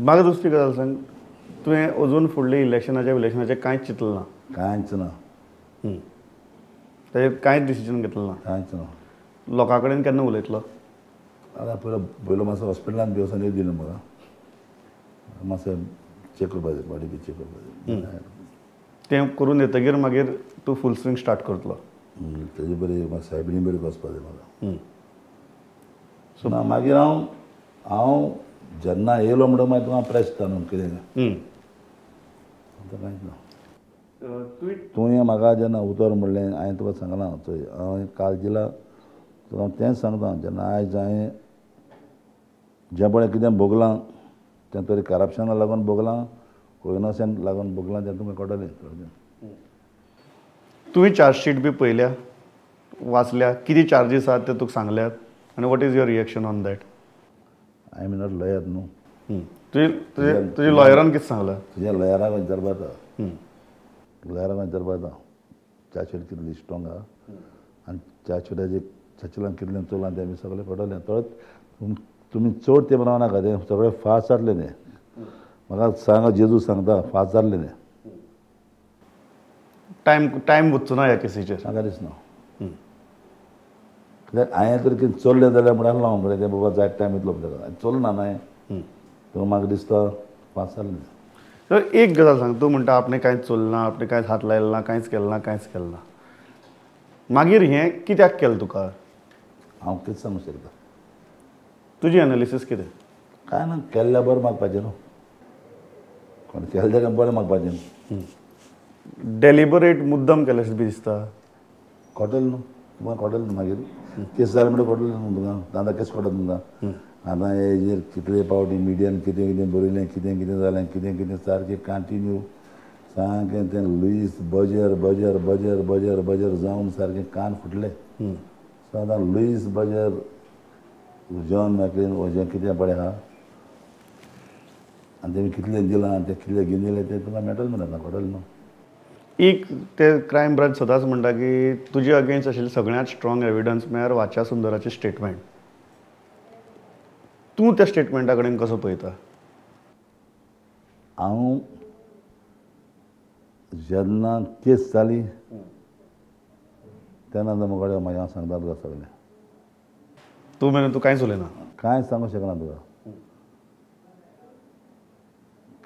म्हाका दुसरी गजाल सांग, तुवें अजून फुडले इलेक्शनाचे कांयच चिंतलें ना? कांयच ना. ताजेर कांयच डिसिजन घेतलें ना? कांयच ना. लोकां कडेन केन्ना उलयतलो? आतां पयलो मातसो हॉस्पिटलांत दिवसांनी येवं दिना म्हाका. मातशें चॅक करपा जाय, बॉडी बी चॅक करपा जाय. तें करून येतकीर मागीर तूं फूल स्विंग स्टार्ट करतलो. तेजी बरी सायबिणी बरी वचपा जाय म्हाका. सो ना मागीर हांव जेन्ना येयलो म्हणटकीर मागीर तुका प्रेस दिता न्हू कितें आतां कांयच ना. तुवें म्हाका जेन्ना उतर म्हणलें हांवें तुका सांगलां थंय, हांवें काल दिला तुका हांव तेंच सांगता. जेन्ना आयज हांवें जें पळय कितें भोगलां तें तरी करप्शनाक लागून भोगलां, को इनोसंट लागून भोगलां तें तुमकां कळटलें. तुवें चार्जशीट बी पळयल्या, वाचल्या, कितें चार्जीस आहात ते तुका सांगल्यात, आनी what is your reaction on that? I am not lawyer न्हू. तुज्या लॉयरान कितें सांगलां? तुज्या लॉयराक विचारपा जाता. लॉयराक विचारपा जाता चार्जशीट कितली स्ट्रॉंग आहा आनी चार्जशिटाचेर सचिलान कितलें चोलां तें बी सगळें कळटलें. तर तुमी चड तें म्हणूं नाका, तें सगळें फास्ट जातलें न्ही. म्हाका सांग, जेजू सांगता फास्ट जाल्लें न्ही. टायम वचचो ना ह्या केसीचेर? म्हाका दिसना. कित्याक हांवें तरी कितें चल्लें जाल्यार म्हणून हांव कडेन तें बाबा जाय टायम येतलो ताका. चलना न्हय. तो म्हाका दिसता फास्ट जाल्लें. तर एक गजाल सांग, तूं म्हणटा आपणें कांयच चलना, आपणें कांयच हात लायलो ना, कांयच केलें ना. मागीर हें कित्याक केलें तुका? हांव कितें सांगूं शकता? तुजी एनालिसीस कितें? कांय ना, केल्ल्या बरें मागपाचें न्हू. कोण केलें तेका बरें मागपाचें न्हू. डेलिबरेट मुद्दम केलें बी दिसता? कळटलें न्हू तुमकां. कळटलें न्हू मागीर केस जालें म्हणटा कळटलें न्हू तुमकां. आतां केस कळटा तुमकां. आतां हेजेर कितले फावटी मिडियान कितें कितें बरयलें, कितें कितें जालें, कितें कितें सारकें कंटिन्यू सारकें तें लुईस बजर जावन सारकें कान फुटलें. सो आतां लुईस बजर, जॉन मॅक्लीन जें कितें पळय आहा आनी तेमी कितलें दिलां आनी तें कितलें घेवन येयलें तें तुमकां मेळटलें मरे. आतां कळटलें न्हू. एक ते क्रायम ब्रांच सदांच म्हणटा की तुजे अगेन्स्ट आशिल्लें सगळ्यांत स्ट्रॉंग एविडन्स म्हळ्यार वाच्या सुंदराचें स्टेटमेंट. तूं त्या स्टेटमेंटा कडेन कसो पळयता? हांव जेन्ना केस जाली तेन्ना म्हजे कडेन मागीर हांव सांगता तुका सगळें. तूं मेरेन तूं कांयच उलयना? कांयच सांगूं शकना तुका.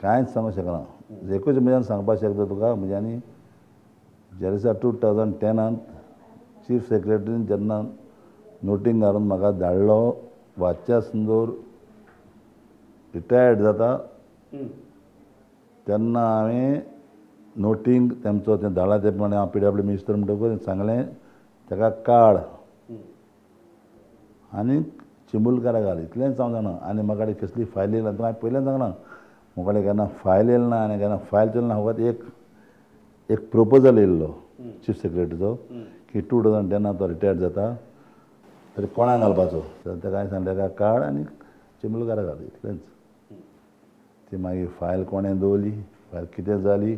कांयच सांगूं शकना. एकूच म्हज्यान सांगपाक शकता तुका, म्हज्यांनी ज्या दिसा 2010 चीफ सेक्रेटरीन जेन्ना नोटींग घालून म्हाका धाडलो वाच्या सुंदर रिटायर्ड जाता तेन्ना हांवें नोटींग तेमचो तें धाडला ते प्रमाणे हांव PWD मिनिस्टर म्हणटकूच सांगलें ताका काड आनी चिंबुलकारा घाल, इतलेंच हांव जाणा. आनी म्हाका कडेन कसली फायल येयला हांवें पयलें सांगलां. म्हाका कडेन केन्ना फायल येयला ना आनी केन्ना फायल चलना. फकत एक प्रोपोजल येयल्लो चीफ सेक्रेटरीचो की 2010 तो रिटायर्ड जाता तरी कोणाक घालपाचो. तर ताका हांवें सांगलें ताका काड आनी चिंबुलकारा घाल, इतलेंच. ती मागीर फायल कोणें दवरली, फायल कितें जाली,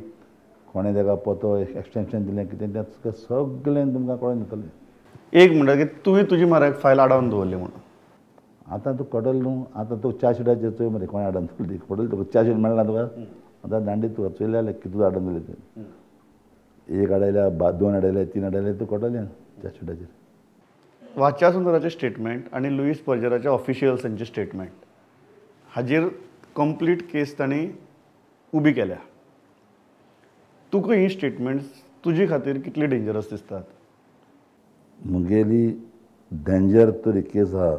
कोणें ताका पतो एक्सटेंशन दिलें, कितें तें सगळें तुमकां कळून येतलें. एक म्हणटा की तुवें तुजी म्हारग फायल आडावन दवरली म्हणून. आतां तुका कळटलें न्हू. आतां तूं चार्जशिटाचेर चोय मरे कोणें आडावन दवरली. कळटलें तुका चार्जशीट मेळना तुका. आतां धांडीत तुका चोयलें जाल्यार कितून आडावन दवरलें तें. एक आडयल्या, 2 आडयले, 3 आडयले, तुका कळटलें चार्जशिटाचेर. वाच्या सुंदराचें स्टेटमेंट आनी लुईस बर्जराच्या ऑफिशियल्सांचें स्टेटमेंट हाजेर कंप्लीट केस तांणी उबी केल्या. तुका ही स्टेटमेंट्स तुजे खातीर कितली डेंजरस दिसतात? मुगेली डेंजर तरी केस आहा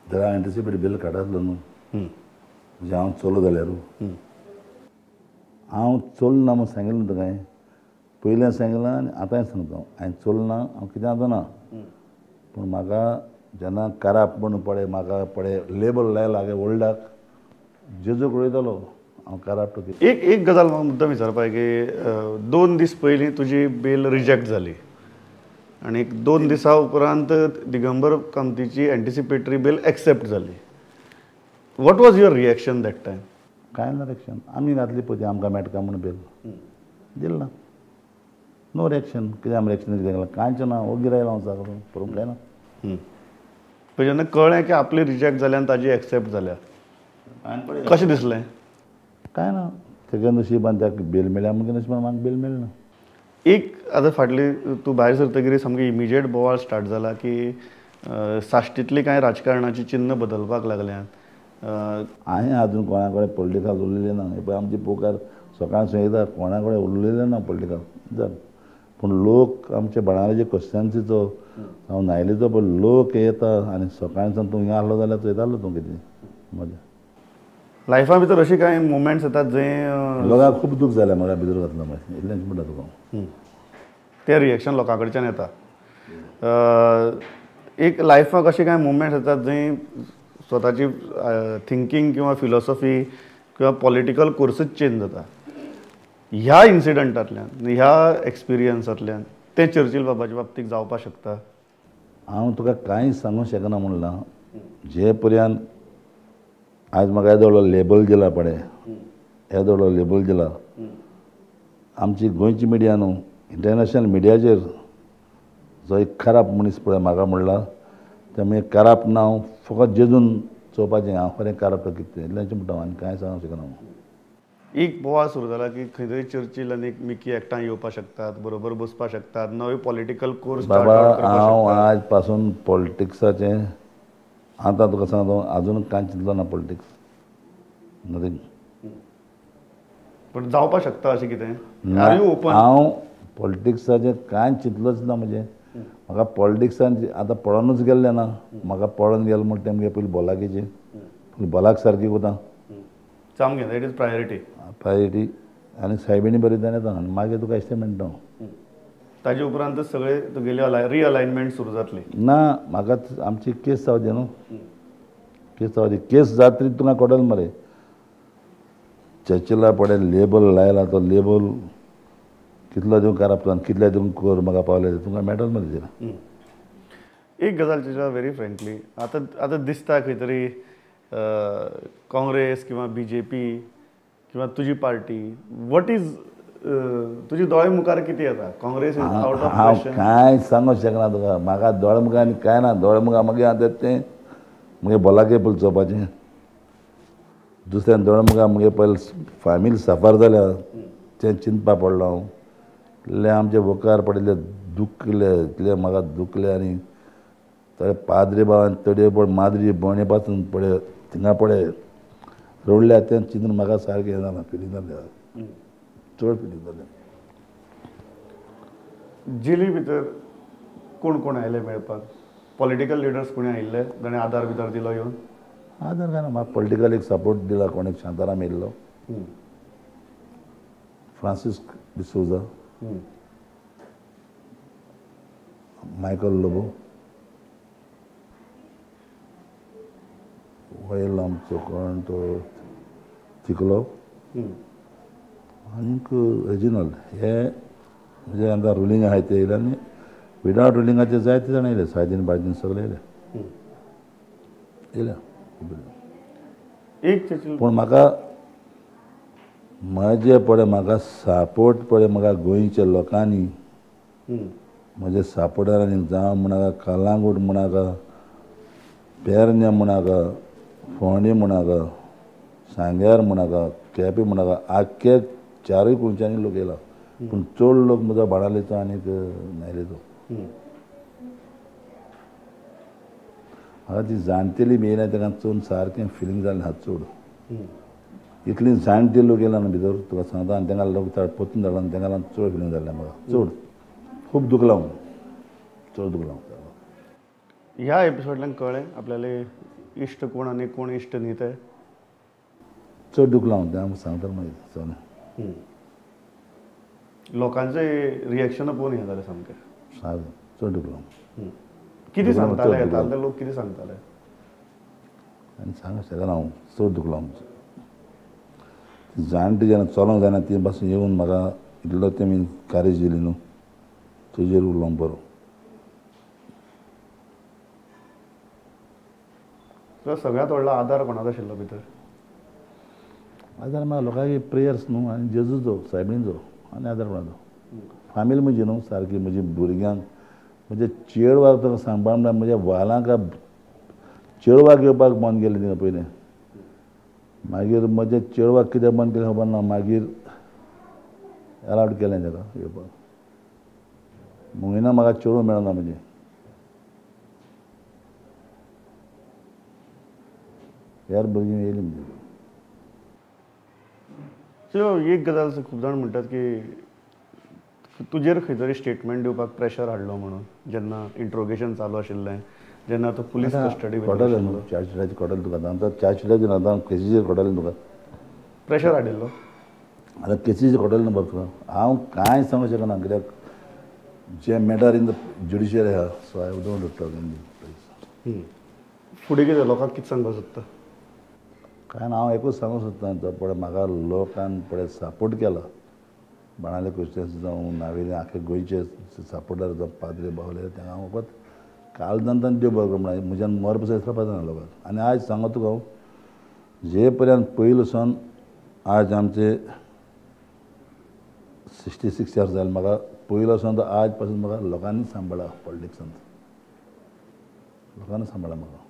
जाल्यार हांवें एंटिसिपेट बेल काडटलो न्हू. म्हणजे हांव चलो जाल्यार हांव चलना म्हूण सांगिल्लें न्हू तुका हांवें. पयलें सांगिलां आनी आतांय सांगता हांवें चलना. हांव कितें जाता पूण म्हाका जेन्ना करापण पळय म्हाका पळय लेबल लायला वर्ल्डाक जेजूक उडयतलो हांव कराप्ट. एक गजाल म्हाका मुद्दम विचारपाक की 2 दीस पयलीं तुजी बेल रिजेक्ट जाली आनी 2 दिसां उपरांत दिगंबर कामतीची एंटिसिपेटरी बेल एक्सेप्ट जाली. What was your reaction that time? कांय ना रिएक्शन. आमी घातली पळय ती आमकां मेळटा म्हणून बेल दिल ना. No reaction. कितें आमी रिएक्शन कितें केलां? कांयच ना. ओगी रायलो हांव सांगून पळोवंक जायना. जेन्ना कळ्ळें की आपली रिजेक्ट जाल्या आनी ताजी एक्सेप्ट जाल्या कशें दिसलें? काय ना तेगे नशिबान त्याक बेल मेळ्ळ्या म्हणजे नशिबान म्हाका बेल मेळना. एक आतां फाटली तूं भायर सरतकीर सामकी इमिजिएट बोवाळ स्टार्ट जाला की साश्टींतली कांय राजकारणाची चिन्ह बदलपाक लागल्यात. हांवें आजून कोणा कडेन पॉलिटिकल उलयलें ना. हे पळय आमची पोकार सकाळ येता कोणा कडेन उलयलें ना पॉलिटिकल जालें. पूण लोक आमचे बाणावलेचे कॉन्स्टिट्युएन्सीचो हांव न्हायलेचो पळय लोक येता आनी सकाळच्यान तूं हिंगा आहलो जाल्यार चयतालो तूं कितें मजा. लायफा भितर अशी कांय मुमेंट्स येतात जंय लोकांक खूब दूख जालें म्हाका भितर घातलो मातशें इतलेंच म्हणटा तुका. तें रिएक्शन लोकां कडच्यान येता. एक लायफाक अशे कांय मुमेंट्स येतात जंय स्वताची थिंकींग किंवा फिलॉसॉफी किंवा पॉलिटिकल कोर्सूच चेंज जाता. ह्या इन्सिडंटांतल्यान ह्या एक्सपिरियन्सांतल्यान तें चर्चिल बाबाच्या बाबतींत जावपाक शकता. हांव तुका कांयच सांगूंक शकना म्हणलां. जे पर्यंत आज म्हाका येदो लेबल दिला पळय येदो लेबल दिला आमची गोंयची मिडिया न्हू इंटरनॅशनल मिडियाचेर जो एक खराब मनीस पळय म्हाका म्हणला तें मागीर खराब नांव फकत जेजून चोवपाचें हांव खरें खराब काय कितें इतलेंच म्हणटा हांव आनी कांय सांगूंक शकना हांव. एक बोवाळ सुरू जाला की खंय तरी चर्चिल आनी मिकी एकठांय येवपाक शकतात, बरोबर बसपाक शकतात, नवे पॉलिटिकल कोर्स बाबा हांव आज पासून पॉलिटिक्साचें आतां तुका सांगता आजून कांय चिंतलो ना पॉलिटिक्स नथींग. पण जावपाक शकता अशें कितें आर यू ओपन? हांव पॉलिटिक्साचें कांय चिंतलोच ना. म्हणजे म्हाका पॉलिटिक्सान आतां पळोवनूच गेल्लें ना. म्हाका पळोवन गेलो म्हण तें मगे पयलीं भलाकेचें पयलीं भलाक सारकी कोता सामकें दॅट इज प्रायोरिटी आनी सायबिणी बरयता येता आनी मागीर तुका एस्टिमेट ना. ताजे उपरांतच सगळे तुगेले रिअलायनमेंट सुरू जातली ना. म्हाका आमची केस जावची न्हू. केस जावची. केस जातरी तुका कळटलें मरे चर्चिला पडे लेबल लायला तो लेबल कितलो दिवंक करप आनी कितले दिवंक कर म्हाका पावले तुमकां मेळटलें मरे तेजेर. एक गजाल तुज्या व्हेरी फ्रँकली आतां दिसता खंय तरी काँग्रेस किंवा BJP किंवा तुजी पार्टी वॉट इज तुजी दोळे मुखार कितें येता? काँग्रेस इज आउट ऑफ हांव क्वेश्चन. कांय सांगूंक शकना तुका. म्हाका दोळे मुखार आनी कांय ना. दोळे मुखार मागीर आतां तें मुगे भलाके पयलीं चोवपाचें. दुसऱ्यान दोळे मुखार मुगे पयलीं फॅमिली सफर जाल्या तें चिंतपा पडलो हांव. इतलें आमचे मुखार पडिल्ले दुखले इतलें म्हाका दुखलें आनी थोडे पाद्री बाबान तडये पड माद्री भोंवणे पासून पळय थिंगा पळय रोडल्या तें चिंतून म्हाका सारकें हें जालां फिलींग जालें चड फिलींग जालें. जेली भितर कोण कोण आयले मेळपाक? पॉलिटिकल लिडर्स कोणी आयिल्ले जाणें आदार बिदार दिलो येवन? आदार काय ना. म्हाका पॉलिटिकल एक सपोर्ट दिला कोण एक शांताराम येयल्लो, फ्रांसीस डिसोजा, मायकल लोबो हो येयल्लो आमचो कोण तो चिकलो आनीक रेजिनल हे म्हणजे आमकां रुलींग आहाय ते येयले आनी विदावट रुलिंगाचे जायते जाण येयले. सायदीन बायदीन सगळे येयले. एक चर्चिल पूण म्हाका म्हजे पळय म्हाका सपोर्ट पळय म्हाका गोंयच्या लोकांनी म्हजे सपोर्टरांनी जावं म्हणाका कलांगूट म्हणाका पेरणे म्हणाका फोंडे म्हणाका सांग्यार म्हणाका केपें म्हणाका आख्खे चारूय कुळच्यांनी लोक येयला. पूण चड लोक म्हजो बाणावलेचो आनीक न्हयलेचो. म्हाका ती जाणटेली बी येयल्या ताका चोवन सारकें फिलींग जालें आहा चड. इतलीं जाणटी लोक येयला न्हू भितर तुका सांगता आनी तांकां लोक पोत्तून धाडला आनी तांकां लागून चड फिलींग जालें म्हाका चड. खूब दुखला हांव चड दुखला हांव. ह्या एपिसोडल्यान कळ्ळें आपल्याले इश्ट कोण आनी कोण इश्ट न्ही ते. चड दुखला हांव तें हांव सांगता मागीर सगळें. लोकांचे रिएक्शन पळोवन हें जालें सामकें. सारकें चड दुखला हांव. कितें सांगताले येताले लोक कितें सांगताले? आनी सांगूंक शकना हांव चड दुखला हांव. जाणटी जेन्ना चलोंक जायना ती पासून येवन म्हाका इतलो तेमी कारेज दिली न्हू तुजेर उरलो बरो. सगळ्यांत व्हडलो आदार कोणाचो आशिल्लो भितर? आदार म्हाका लोकांचे प्रेयर्स न्हू आनी जेजूचो सायबीणचो आनी आदार कोणाचो. फामील म्हजी न्हू सारकी म्हजी भुरग्यांक म्हणजे चेडवाक ताका सांबाळ म्हळ्यार म्हज्या वालांक चेडवाक येवपाक बंद केलें तिणें पयलें. मागीर म्हजे चेडवाक कितें बंद केलें खबर ना मागीर अलावड केलें ताका येवपाक म्हयनो म्हाका चेडूं मेळना म्हणजे ह्यार भुरगीं येयलीं म्हणजे सो एक गजाल खूब जाण म्हणटात की तुजेर खंय तरी स्टेटमेंट दिवपाक प्रेशर हाडलो म्हणून जेन्ना इंट्रोगेशन चालू आशिल्लें जेन्ना तो पुलीस कस्टडी कोटले न्हू चार्जशिटाची कोटले तुका आतां चार्जशिटाची ना आतां केसीचेर कोटले तुका प्रेशर हाडिल्लो आतां केसीचेर कोटले न्हू बरें तुका हांव कांय सांगूंक शकना कित्याक जे मॅटर इन द ज्युडिशियरी आहा so I don't talk in the फुडें कितें लोकांक कितें सांगपाक सोदता काय ना हांव एकूच सांगूंक सोदतां तो पळय म्हाका लोकान पळय सपोर्ट केला बाणावले क्रिश्चन्स जावं नावेली आख्खे गोंयचे सपोर्टर जावं पाद्री बावले तांकां हांव फकत काळजांतल्यान देव बरो म्हणून म्हज्यान मर पसून इसपाक जायना लोकांक आनी आयज सांगो तुका हांव जे पर्यंत पयलो सावन आज आमचे 66 इयर्स जाले म्हाका पयलो सावन आज पासून म्हाका लोकांनी सांबाळ्ळा पॉलिटिक्सांत लोकांनी सांबाळ्ळा म्हाका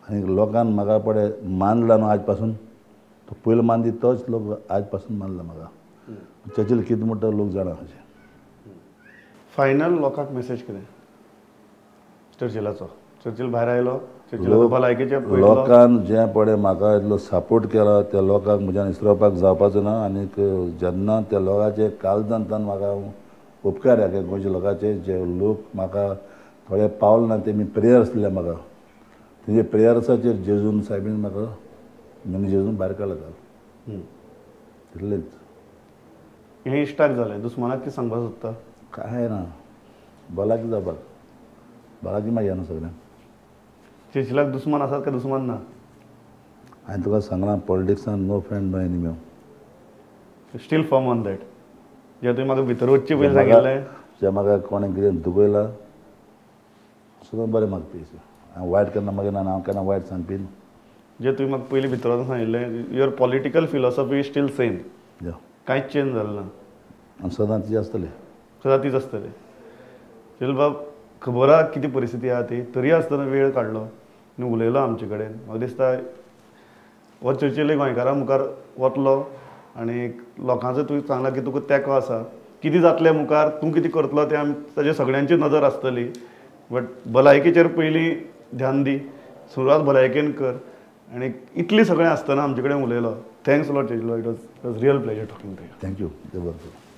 आनी लोकांन म्हाका पळय मानला न्हू आज पासून तो पयलो मान दी तोच लोक आज पासून मानला म्हाका चर्चिल कितें म्हणटा लोक जाणा अशें फायनल लोकांक मेसेज कितें चर्चिलाचो चर्चिल भायर आयलो चर्चिलाचो भलायकेचे लोकांन जे पळय म्हाका इतलो सपोर्ट केला त्या लोकांक म्हज्यान इसरोवपाक जावपाचो ना आनीक जेन्ना त्या लोकांचे काळजांतल्यान म्हाका उपकार हे गोंयच्या लोकांचे जे लोक म्हाका थोडे पावले ना तेमी प्रेयर आसले म्हाका तेजे प्रेयर्साचेर जेजून सायबीन म्हाका म्हणजे जेजून भायर काडला काल तितलेंच हें इश्टाक जालें दुस्मानाक कितें सांगपाक सोदता काय ना भलायकी जावपाक भलायकी मागीर न्हू सगळ्यांक चर्चिलाक दुस्मान आसात काय दुस्मान ना हांवें तुका सांगलां पॉलिटिक्सान no friend no enemy still firm on that जे तुवें म्हाका भितर वच्चे पयलीं सांगिल्लें जे म्हाका कोणें कितें दुखयलां सगळें बरें म्हाका पयस हांव वायट केन्ना मागीर ना हांव केन्ना वायट सांगपी जे तुवें म्हाका पयलीं भितर वचून सांगिल्लें your political philosophy is steel same या कांयच चेंज जालें ना आनी सदांच ती आसतलें सदां तीच आसतली चल बाब खबर आहा कितें परिस्थिती आहा ती तरी आसतना वेळ काडलो आनी उलयलो आमचे कडेन म्हाका दिसता हो चर्चिल गोंयकारां मुखार वतलो आनी लोकांचो तुवें सांगलां की तुका तेंको आसा कितें जातलें मुखार तूं कितें करतलो तें ताजे सगळ्यांची नजर आसतली बट भलायकेचेर पयलीं ध्यान दी सुरवात भलायकेन कर आनी इतलें सगळें आसतना आमचे कडेन उलयलो thanks lot Churchill it was real pleasure talking to you thank you देव बरें करूं